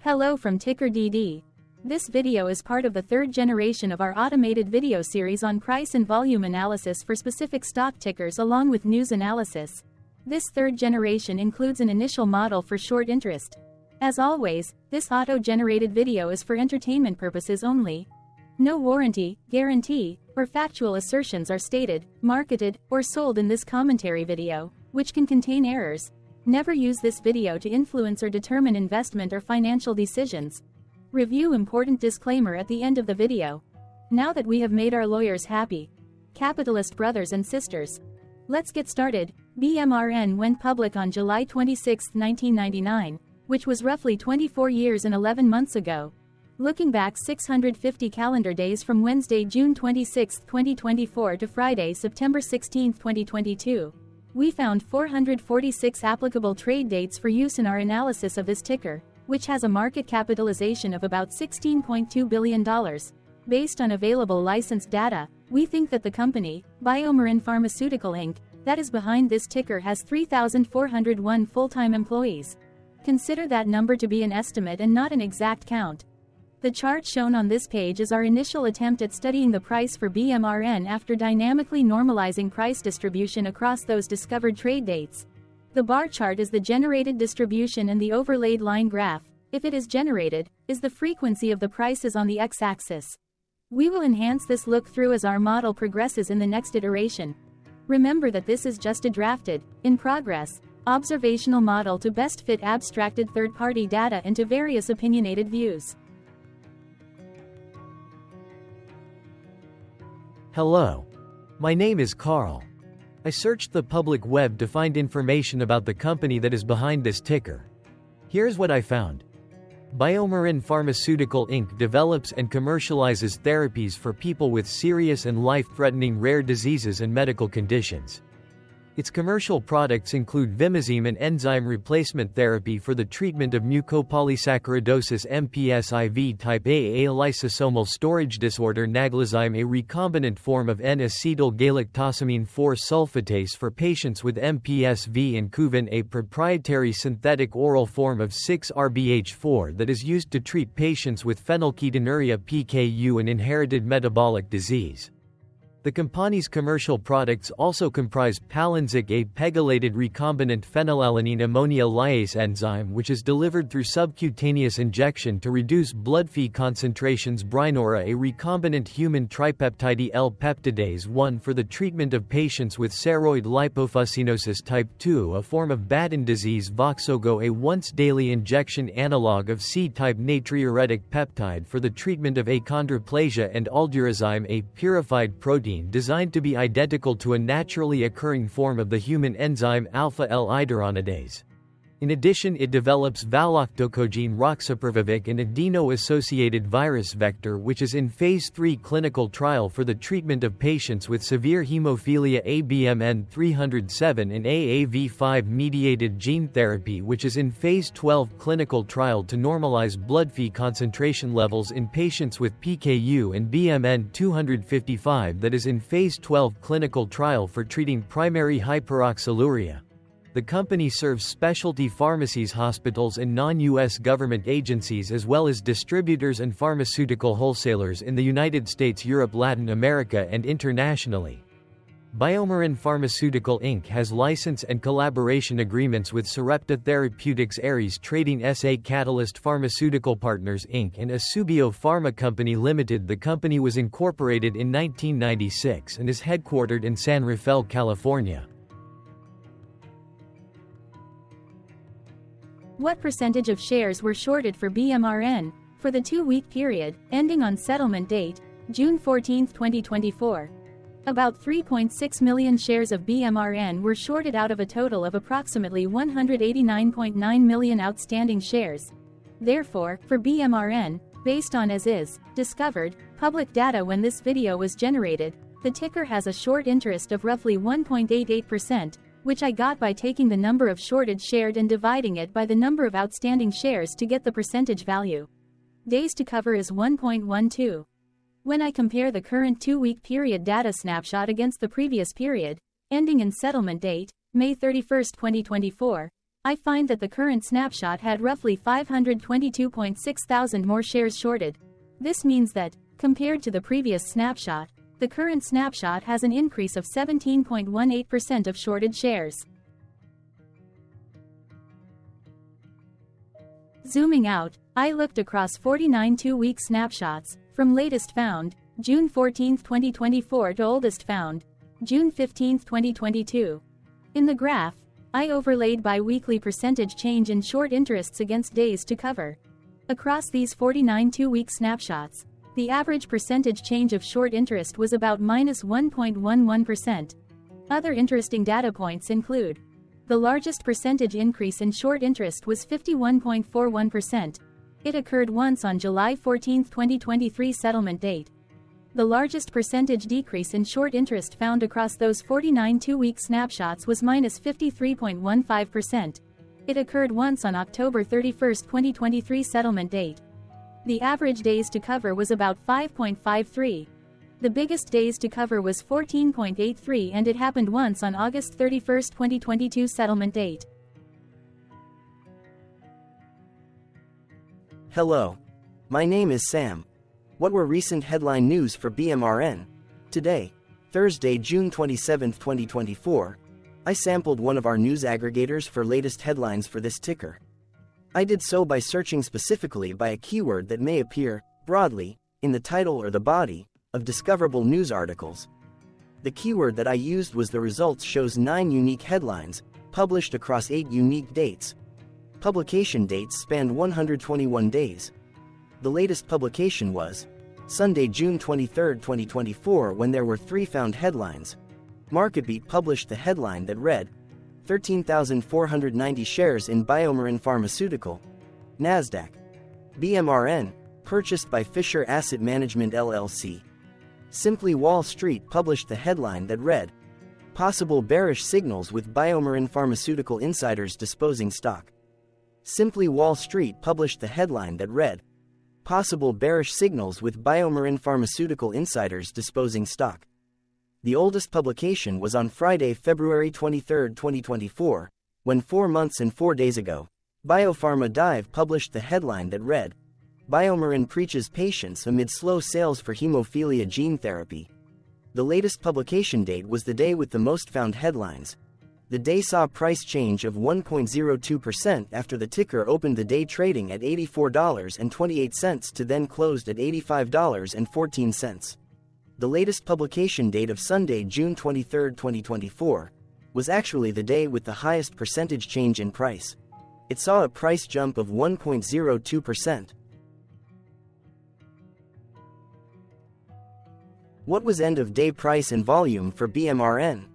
Hello from TickerDD. This video is part of the third generation of our automated video series on price and volume analysis for specific stock tickers along with news analysis. This third generation includes an initial model for short interest. As always, this auto-generated video is for entertainment purposes only. No warranty, guarantee, or factual assertions are stated, marketed, or sold in this commentary video, which can contain errors. Never use this video to influence or determine investment or financial decisions. Review important disclaimer at the end of the video. Now that we have made our lawyers happy, capitalist brothers and sisters, let's get started. BMRN went public on July 26, 1999, which was roughly 24 years and 11 months ago. Looking back 650 calendar days from Wednesday, June 26, 2024 to Friday, September 16, 2022. We found 446 applicable trade dates for use in our analysis of this ticker, which has a market capitalization of about $16.2 billion. Based on available licensed data, we think that the company, BMRN Pharmaceutical Inc., that is behind this ticker has 3,401 full-time employees. Consider that number to be an estimate and not an exact count. The chart shown on this page is our initial attempt at studying the price for BMRN after dynamically normalizing price distribution across those discovered trade dates. The bar chart is the generated distribution and the overlaid line graph, if it is generated, is the frequency of the prices on the x-axis. We will enhance this look-through as our model progresses in the next iteration. Remember that this is just a drafted, in progress, observational model to best fit abstracted third-party data into various opinionated views. Hello. My name is Carl. I searched the public web to find information about the company that is behind this ticker. Here's what I found. BMRN Pharmaceutical Inc. develops and commercializes therapies for people with serious and life-threatening rare diseases and medical conditions. Its commercial products include Vimizim, an enzyme replacement therapy for the treatment of mucopolysaccharidosis MPS IV type A, a lysosomal storage disorder, Naglazyme, a recombinant form of N-acetyl-galactosamine 4-sulfatase for patients with MPS V, and Kuvan, a proprietary synthetic oral form of 6-RBH4 that is used to treat patients with phenylketonuria PKU, an inherited metabolic disease. The company's commercial products also comprise Palynziq, a pegylated recombinant phenylalanine ammonia lyase enzyme which is delivered through subcutaneous injection to reduce blood Phe concentrations, Brineura, a recombinant human tripeptide L-peptidase 1 for the treatment of patients with ceroid lipofuscinosis type 2, a form of Batten disease, Voxzogo, a once-daily injection analog of C-type natriuretic peptide for the treatment of achondroplasia, and Aldurazyme, a purified protein designed to be identical to a naturally occurring form of the human enzyme alpha-L-iduronidase. In addition, it develops valoctocogene roxaparvovec, an adeno-associated virus vector which is in Phase 3 clinical trial for the treatment of patients with severe hemophilia, BMRN 307, and AAV5-mediated gene therapy which is in Phase 12 clinical trial to normalize blood Phe concentration levels in patients with PKU, and BMRN 255 that is in Phase 12 clinical trial for treating primary hyperoxaluria. The company serves specialty pharmacies, hospitals, and non-U.S. government agencies as well as distributors and pharmaceutical wholesalers in the United States, Europe, Latin America, and internationally. BMRN Pharmaceutical Inc. has license and collaboration agreements with Sarepta Therapeutics, Ares Trading SA, Catalyst Pharmaceutical Partners Inc., and Asubio Pharma Company Limited. The company was incorporated in 1996 and is headquartered in San Rafael, California. What percentage of shares were shorted for BMRN for the 2-week period ending on settlement date, June 14, 2024? About 3.6 million shares of BMRN were shorted out of a total of approximately 189.9 million outstanding shares. Therefore, for BMRN, based on as is discovered public data when this video was generated, the ticker has a short interest of roughly 1.88%. Which I got by taking the number of shorted shared and dividing it by the number of outstanding shares to get the percentage value. Days to cover is 1.12. When I compare the current 2-week period data snapshot against the previous period, ending in settlement date, May 31, 2024, I find that the current snapshot had roughly 522.6 thousand more shares shorted. This means that, compared to the previous snapshot, the current snapshot has an increase of 17.18% of shorted shares. Zooming out, I looked across 49 two-week snapshots, from latest found, June 14, 2024 to oldest found, June 15, 2022. In the graph, I overlaid bi-weekly percentage change in short interests against days to cover. Across these 49 two-week snapshots, the average percentage change of short interest was about minus 1.11%. Other interesting data points include: the largest percentage increase in short interest was 51.41%. It occurred once on July 14, 2023 settlement date. The largest percentage decrease in short interest found across those 49 two-week snapshots was minus 53.15%. It occurred once on October 31, 2023 settlement date. The average days to cover was about 5.53. The biggest days to cover was 14.83, and it happened once on August 31, 2022 settlement date. Hello. My name is Sam. What were recent headline news for BMRN? Today, Thursday, June 27, 2024, I sampled one of our news aggregators for latest headlines for this ticker. I did so by searching specifically by a keyword that may appear, broadly, in the title or the body of discoverable news articles. The keyword that I used was the results shows 9 unique headlines, published across 8 unique dates. Publication dates spanned 121 days. The latest publication was Sunday, June 23, 2024, when there were 3 found headlines. MarketBeat published the headline that read, 13,490 shares in BMRN Pharmaceutical. NASDAQ. BMRN, purchased by Fisher Asset Management LLC. Simply Wall Street published the headline that read, possible bearish signals with BMRN Pharmaceutical insiders disposing stock. Simply Wall Street published the headline that read, possible bearish signals with BMRN Pharmaceutical insiders disposing stock. The oldest publication was on Friday, February 23, 2024, when 4 months and 4 days ago, Biopharma Dive published the headline that read, BMRN preaches patience amid slow sales for hemophilia gene therapy. The latest publication date was the day with the most found headlines. The day saw price change of 1.02% after the ticker opened the day trading at $84.28 to then closed at $85.14. The latest publication date of Sunday, June 23, 2024, was actually the day with the highest percentage change in price. It saw a price jump of 1.02%. What was end-of-day price and volume for BMRN?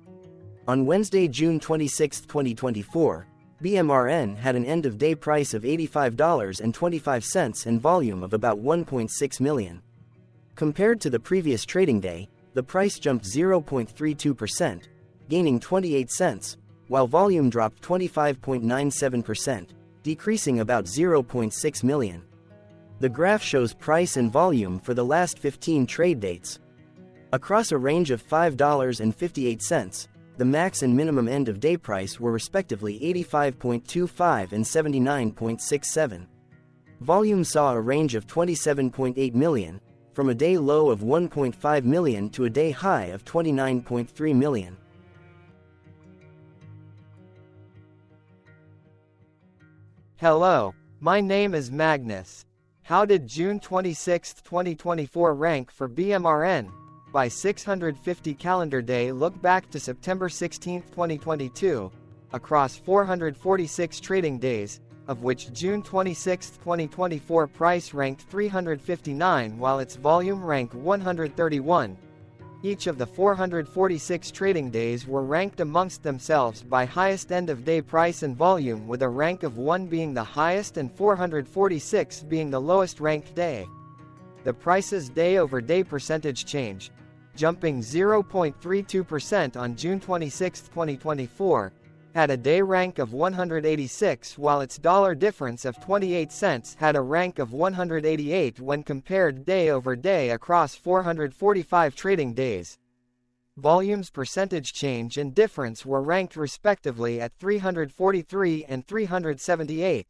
On Wednesday, June 26, 2024, BMRN had an end-of-day price of $85.25 and volume of about 1.6 million. Compared to the previous trading day, the price jumped 0.32%, gaining 28 cents, while volume dropped 25.97%, decreasing about 0.6 million. The graph shows price and volume for the last 15 trade dates. Across a range of $5.58, the max and minimum end-of-day price were respectively 85.25 and 79.67. Volume saw a range of 27.8 million, from a day low of 1.5 million to a day high of 29.3 million. Hello, my name is Magnus. How did June 26, 2024 rank for BMRN? By 650 calendar day look back to September 16, 2022, across 446 trading days, of which June 26, 2024 price ranked 359 while its volume ranked 131. Each of the 446 trading days were ranked amongst themselves by highest end-of-day price and volume, with a rank of 1 being the highest and 446 being the lowest ranked day. The price's day-over-day percentage change, jumping 0.32% on June 26, 2024, had a day rank of 186 while its dollar difference of 28 cents had a rank of 188 when compared day over day across 445 trading days. volumes percentage change and difference were ranked respectively at 343 and 378.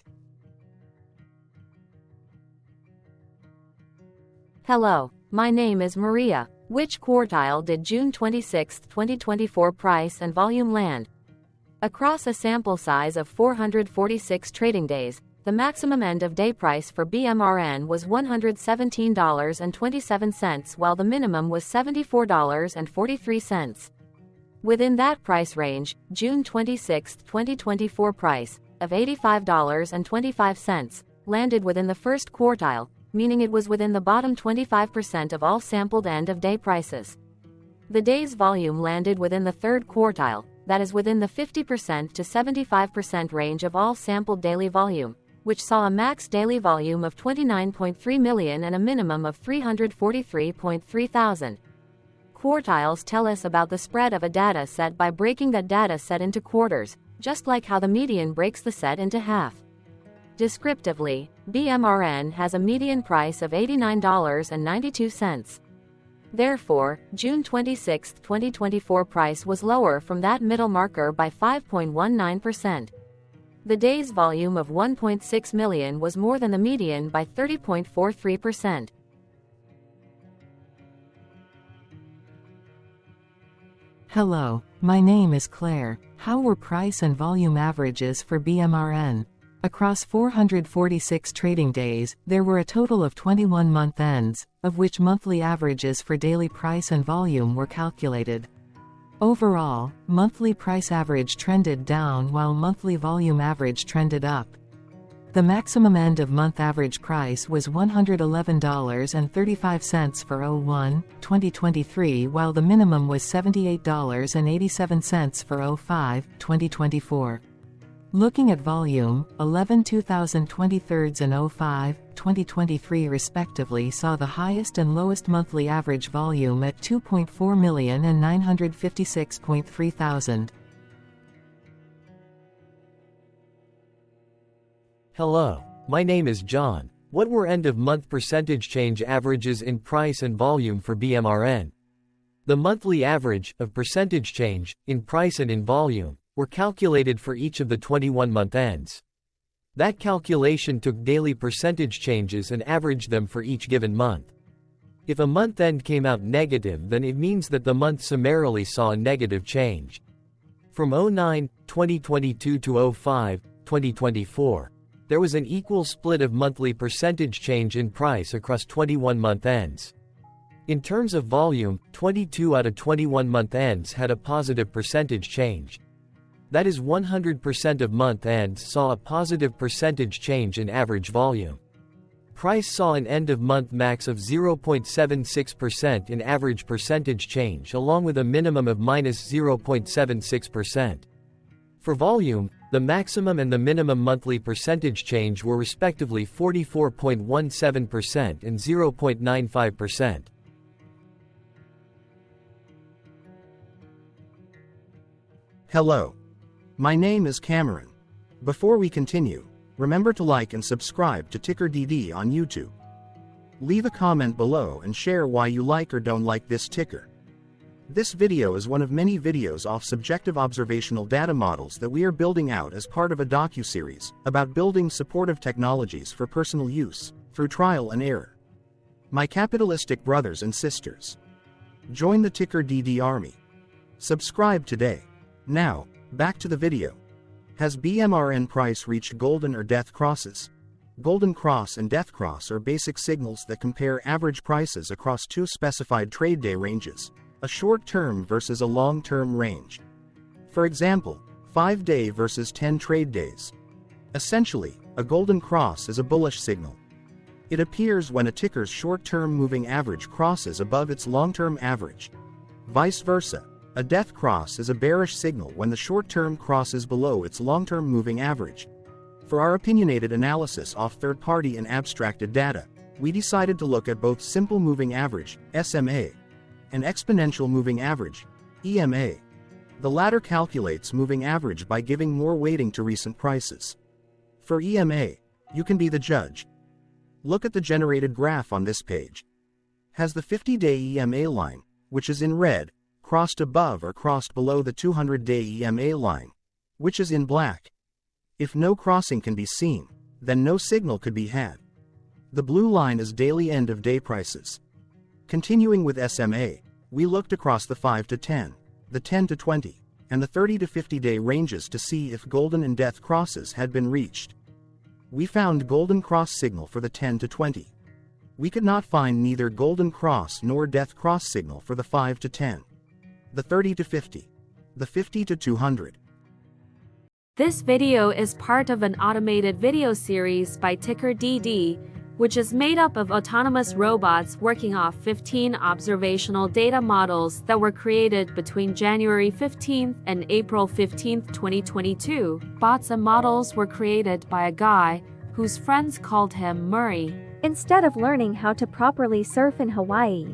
Hello, my name is Maria. Which quartile did June 26, 2024 price and volume land? Across a sample size of 446 trading days, the maximum end-of-day price for BMRN was $117.27 while the minimum was $74.43. Within that price range, June 26, 2024 price, of $85.25, landed within the first quartile, meaning it was within the bottom 25% of all sampled end-of-day prices. The day's volume landed within the third quartile, that is within the 50% to 75% range of all sampled daily volume, which saw a max daily volume of 29.3 million and a minimum of 343.3 thousand. Quartiles tell us about the spread of a data set by breaking that data set into quarters, just like how the median breaks the set into half. Descriptively, BMRN has a median price of $89.92. Therefore, June 26, 2024 price was lower from that middle marker by 5.19%. The day's volume of 1.6 million was more than the median by 30.43%. Hello, my name is Claire. How were price and volume averages for BMRN? Across 446 trading days, there were a total of 21 month ends, of which monthly averages for daily price and volume were calculated. Overall, monthly price average trended down while monthly volume average trended up. The maximum end-of-month average price was $111.35 for 01/2023 while the minimum was $78.87 for 05/2024. Looking at volume, 11 2023 and 05/2023 respectively saw the highest and lowest monthly average volume at 2.4 million and 956.3 thousand. Hello, my name is John. What were end-of-month percentage change averages in price and volume for BMRN? The monthly average of percentage change in price and in volume were calculated for each of the 21-month ends. That calculation took daily percentage changes and averaged them for each given month. If a month end came out negative, then it means that the month summarily saw a negative change. From 09/2022 to 05/2024, there was an equal split of monthly percentage change in price across 21-month ends. In terms of volume, 22 out of 21 month ends had a positive percentage change. That is 100% of month ends saw a positive percentage change in average volume. Price saw an end-of-month max of 0.76% in average percentage change along with a minimum of -0.76%. For volume, the maximum and the minimum monthly percentage change were respectively 44.17% and 0.95%. Hello. My name is Cameron. Before we continue, remember to like and subscribe to TickerDD on YouTube. Leave a comment below and share why you like or don't like this ticker. This video is one of many videos off subjective observational data models that we are building out as part of a docu-series about building supportive technologies for personal use through trial and error. My capitalistic brothers and sisters, join the TickerDD army. Subscribe today. Now, back to the video. Has BMRN price reached golden or death crosses? Golden cross and death cross are basic signals that compare average prices across two specified trade day ranges, a short-term versus a long-term range. For example, 5-day versus 10 trade days. Essentially, a golden cross is a bullish signal. It appears when a ticker's short-term moving average crosses above its long-term average. Vice versa. A death cross is a bearish signal when the short-term crosses below its long-term moving average. For our opinionated analysis off third-party and abstracted data, we decided to look at both simple moving average, SMA, and exponential moving average, EMA. The latter calculates moving average by giving more weighting to recent prices. For EMA, you can be the judge. Look at the generated graph on this page. Has the 50-day EMA line, which is in red, crossed above or crossed below the 200-day EMA line, which is in black. If no crossing can be seen, then no signal could be had. The blue line is daily end-of-day prices. Continuing with SMA, we looked across the 5 to 10, the 10 to 20, and the 30 to 50-day ranges to see if golden and death crosses had been reached. We found golden cross signal for the 10 to 20. We could not find neither golden cross nor death cross signal for the 5 to 10, the 30 to 50, the 50 to 200. This video is part of an automated video series by TickerDD, which is made up of autonomous robots working off 15 observational data models that were created between January 15th and April 15th, 2022. Bots and models were created by a guy whose friends called him Murray. Instead of learning how to properly surf in Hawaii,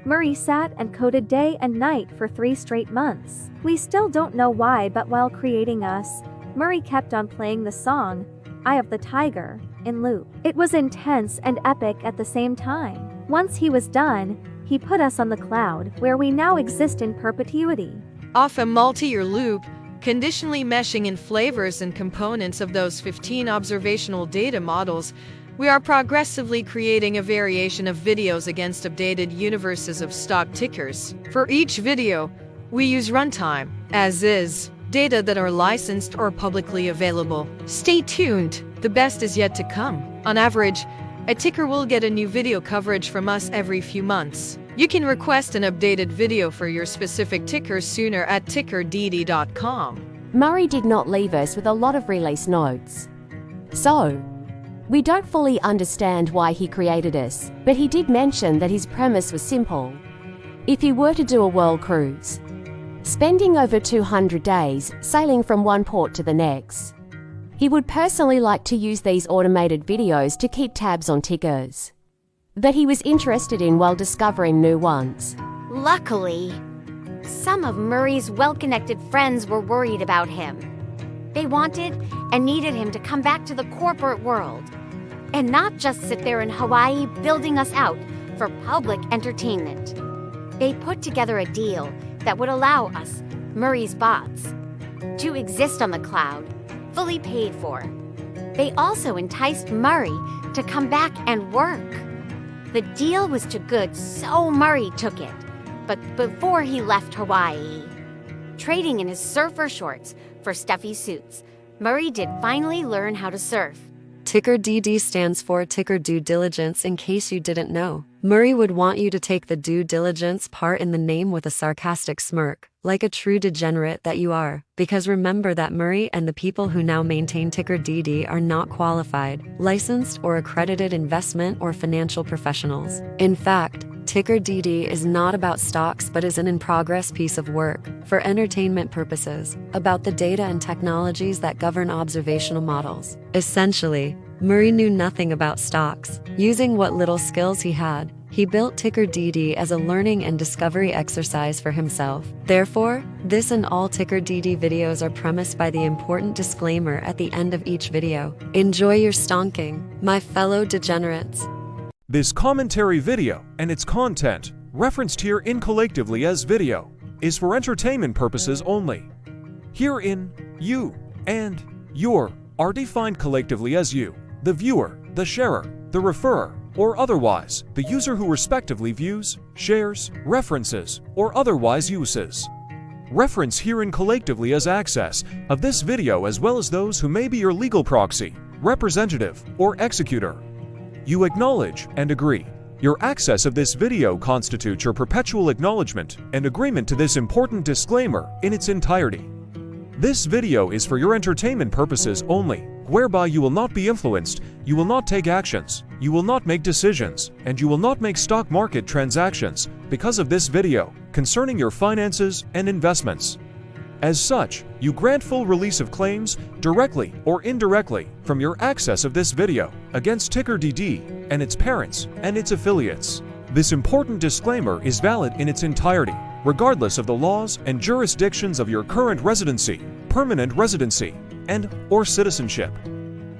Murray sat and coded day and night for 3 straight months. We still don't know why, but while creating us, Murray kept on playing the song, Eye of the Tiger, in loop. It was intense and epic at the same time. Once he was done, he put us on the cloud, where we now exist in perpetuity. Off a multi-year loop, conditionally meshing in flavors and components of those 15 observational data models, we are progressively creating a variation of videos against updated universes of stock tickers. For each video, we use runtime, as is, data that are licensed or publicly available. Stay tuned, the best is yet to come. On average, a ticker will get a new video coverage from us every few months. You can request an updated video for your specific ticker sooner at TickerDD.com. Murray did not leave us with a lot of release notes. So, we don't fully understand why he created us, but he did mention that his premise was simple. If he were to do a world cruise, spending over 200 days sailing from one port to the next, he would personally like to use these automated videos to keep tabs on tickers that he was interested in while discovering new ones. Luckily, some of Murray's well-connected friends were worried about him. They wanted and needed him to come back to the corporate world and not just sit there in Hawaii building us out for public entertainment. They put together a deal that would allow us, Murray's bots, to exist on the cloud, fully paid for. They also enticed Murray to come back and work. The deal was too good, so Murray took it. But before he left Hawaii, trading in his surfer shorts for stuffy suits, Murray did finally learn how to surf. TickerDD stands for Ticker Due Diligence, in case you didn't know. Murray would want you to take the due diligence part in the name with a sarcastic smirk, like a true degenerate that you are. Because remember that Murray and the people who now maintain TickerDD are not qualified, licensed, or accredited investment or financial professionals. In fact, TickerDD is not about stocks but is an in-progress piece of work, for entertainment purposes, about the data and technologies that govern observational models. Essentially, Murray knew nothing about stocks. Using what little skills he had, he built TickerDD as a learning and discovery exercise for himself. Therefore, this and all TickerDD videos are premised by the important disclaimer at the end of each video. Enjoy your stonking, my fellow degenerates. This commentary video and its content, referenced here collectively as video, is for entertainment purposes only. Herein, you and your are defined collectively as you, the viewer, the sharer, the referrer, or otherwise, the user who respectively views, shares, references, or otherwise uses. Reference herein collectively as access of this video as well as those who may be your legal proxy, representative, or executor. You acknowledge and agree. Your access of this video constitutes your perpetual acknowledgement and agreement to this important disclaimer in its entirety. This video is for your entertainment purposes only, whereby you will not be influenced, you will not take actions, you will not make decisions, and you will not make stock market transactions because of this video concerning your finances and investments. As such, you grant full release of claims, directly or indirectly, from your access of this video against TickerDD and its parents and its affiliates. This important disclaimer is valid in its entirety, regardless of the laws and jurisdictions of your current residency, permanent residency, and/or citizenship.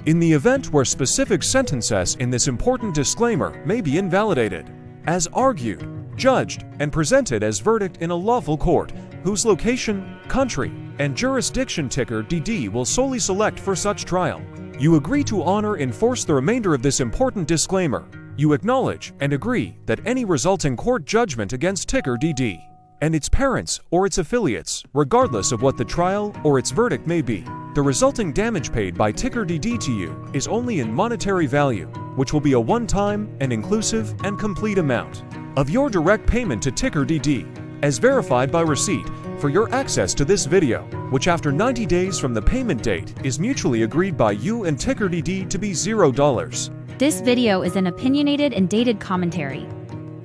In the event where specific sentences in this important disclaimer may be invalidated, as argued, judged, and presented as verdict in a lawful court, whose location, country, and jurisdiction TickerDD will solely select for such trial. You agree to honor and enforce the remainder of this important disclaimer. You acknowledge and agree that any resulting court judgment against TickerDD and its parents or its affiliates, regardless of what the trial or its verdict may be, the resulting damage paid by TickerDD to you is only in monetary value, which will be a one-time and inclusive and complete amount of your direct payment to TickerDD, as verified by receipt, for your access to this video, which after 90 days from the payment date is mutually agreed by you and TickerDD to be $0. This video is an opinionated and dated commentary.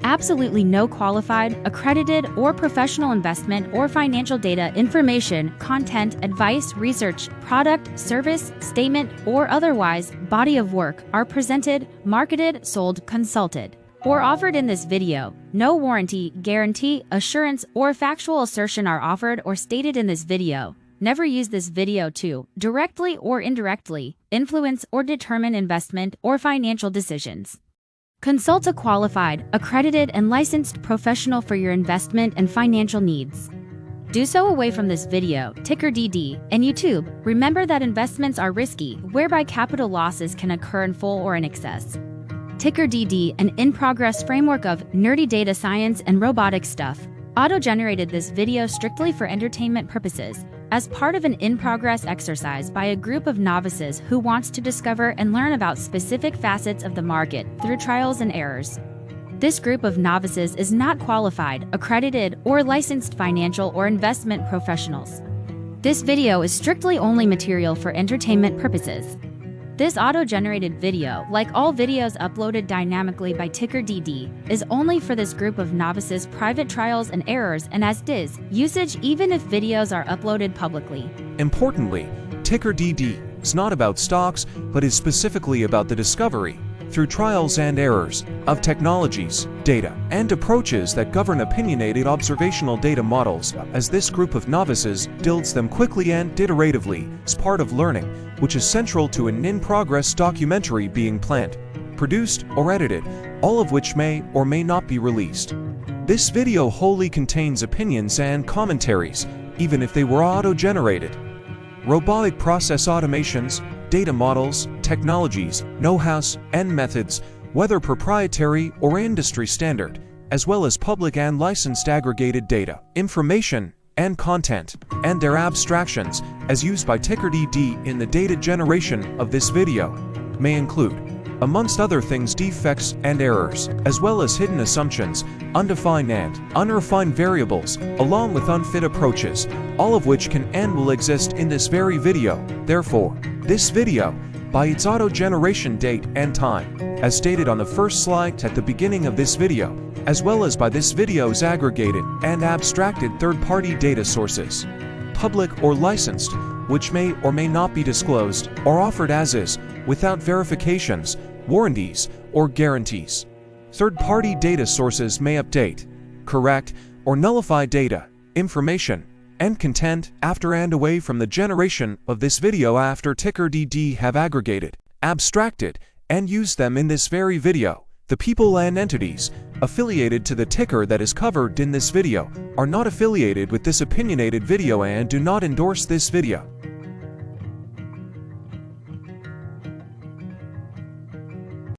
Absolutely no qualified, accredited, or professional investment or financial data, information, content, advice, research, product, service, statement, or otherwise body of work are presented, marketed, sold, consulted, or offered in this video. No warranty, guarantee, assurance, or factual assertion are offered or stated in this video. Never use this video to, directly or indirectly, influence or determine investment or financial decisions. Consult a qualified, accredited, and licensed professional for your investment and financial needs. Do so away from this video, TickerDD, and YouTube. Remember that investments are risky, whereby capital losses can occur in full or in excess. TickerDD, an in-progress framework of nerdy data science and robotic stuff, auto-generated this video strictly for entertainment purposes, as part of an in-progress exercise by a group of novices who wants to discover and learn about specific facets of the market through trials and errors. This group of novices is not qualified, accredited, or licensed financial or investment professionals. This video is strictly only material for entertainment purposes. This auto-generated video, like all videos uploaded dynamically by TickerDD, is only for this group of novices' private trials and errors and as is usage even if videos are uploaded publicly. Importantly, TickerDD is not about stocks, but is specifically about the discovery, through trials and errors, of technologies, data, and approaches that govern opinionated observational data models, as this group of novices builds them quickly and iteratively as part of learning, which is central to an in-progress documentary being planned, produced, or edited, all of which may or may not be released. This video wholly contains opinions and commentaries, even if they were auto-generated. Robotic process automations, data models, technologies, know-hows, and methods, whether proprietary or industry standard, as well as public and licensed aggregated data, information, and content, and their abstractions, as used by TickerDD in the data generation of this video, may include, amongst other things, defects and errors, as well as hidden assumptions, undefined and unrefined variables, along with unfit approaches, all of which can and will exist in this very video. Therefore, this video, by its auto-generation date and time, as stated on the first slide at the beginning of this video, as well as by this video's aggregated and abstracted third-party data sources, public or licensed, which may or may not be disclosed or offered as is, without verifications, warranties, or guarantees. Third-party data sources may update, correct, or nullify data, information, and content after and away from the generation of this video after TickerDD have aggregated, abstracted, and used them in this very video. The people and entities affiliated to the ticker that is covered in this video are not affiliated with this opinionated video and do not endorse this video.